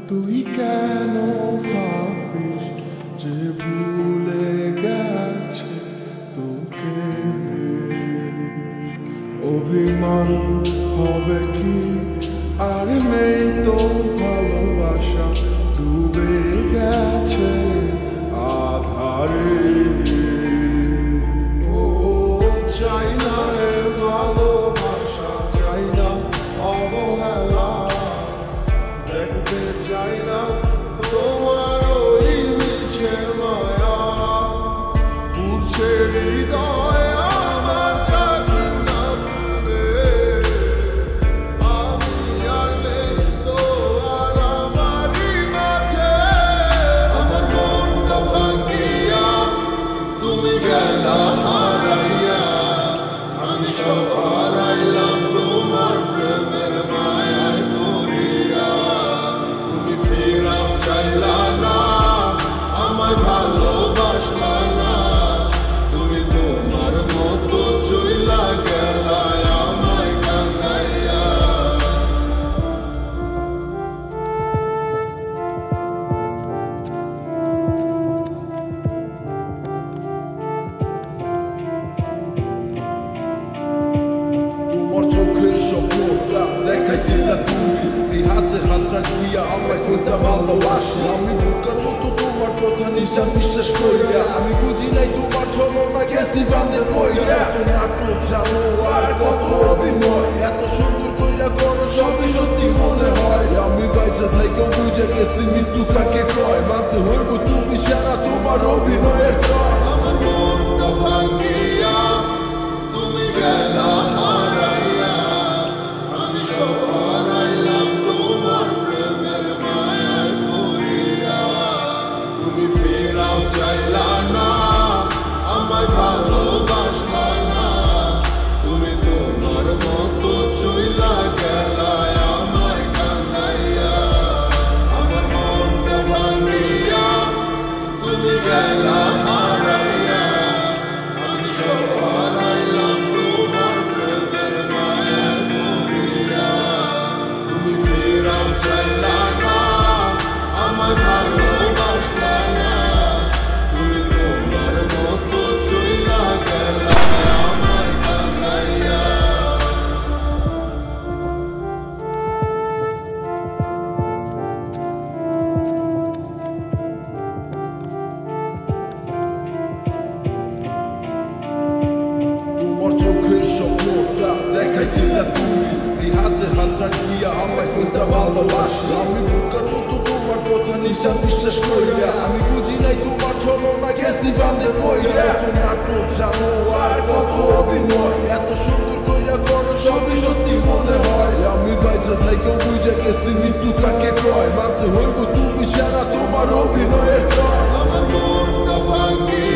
তুই কেন ভাবিস যে ভুলে গেছে তোকে? অভিমান হবে কি, আর নেই তো ভালোবাসা, ডুবে গেছে আধারে। ও চাই না এ ভালোবাসা, চাই না অবহেলা, দেখতে চাই না তোমার ওই মিছে মায়া। পুরছে হৃদয় আমার জাগে না ভুলে, আমি আর নেই তো আর আমারই মাঝে। আমার মনটা ভাঙিয়া তুমি গেলা হারাইয়া, আমি সব হারাইলাম তোমার প্রেমের মায়ায় পড়িয়া। তুমি ফেরাও চাইলা না, আমায় ভালোবাসলা না, তুমি তোমার মতো চইলা গেলা আমায় কান্দাইয়া। তোমার চোখের স্বপ্নটা দেখাইছিলা তুমি, এই হাতে হাত রাখিয়া আমায় কইতা ভালোবাসি। আমি বুকার মতো তোমার কথা নিশা বিশ্বাস কইরা, আমি বুঝি নাই তোমার ছলনা গেছি বাঁধে পইরা। এত নাটক জানো আর কত অভিনয়, এত সুন্দর কইরা করো সবই সত্যি মনে হয়। আমি বাইচা থাইকেও বুঝে গেছি মৃত্যু কাকে কয়, মানতে হইব তুমি সারা তোমার অভিনয়ের জয়। আমার মনটা ভাঙিয়া তুমি গেলা হারাইয়া, আমি সব হারাইলাম তোমার প্রেমের মায়ায় পড়িয়া। তুমি ফেরাও চাইলা না, আমায় ভালোবাসলা না, তুমি তোমার মতো চইলা গেলা আমায় কান্দাইয়া। আমার মনটা ভাঙিয়া তুমি গেলা হারাইয়া, আমি সব হারাইলাম তোমার প্রেমের মায়ায় পড়িয়া। তুমি ফেরাও চাইলা না, আমায় ভালোবাসলা না, তুমি তোমার মতো চইলা গেলা আমায় কান্দাইয়া। তোমার চোখের স্বপ্নটা দেখাইছিলা তুমি, এই হাতে হাত রাখিয়া আমায় কইতা ভালোবাসি। আমি বুকার মতো তোমার কথা নিশা বিশ্বাস কইরা, আমি বুঝি নাই তোমার ছলনা গেছি বাঁধে পইরা। এত নাটক জানো আর কত অভিনয়, এত সুন্দর কইরা করো সবই সত্যি মনে হয়। আমি বাইচা থাইকেও বুঝে গেছি মৃত্যু কাকে কয়, মানতে হইব তুমি সারা তোমার অভিনয়ের জয়। আমার মনটা ভাঙিয়া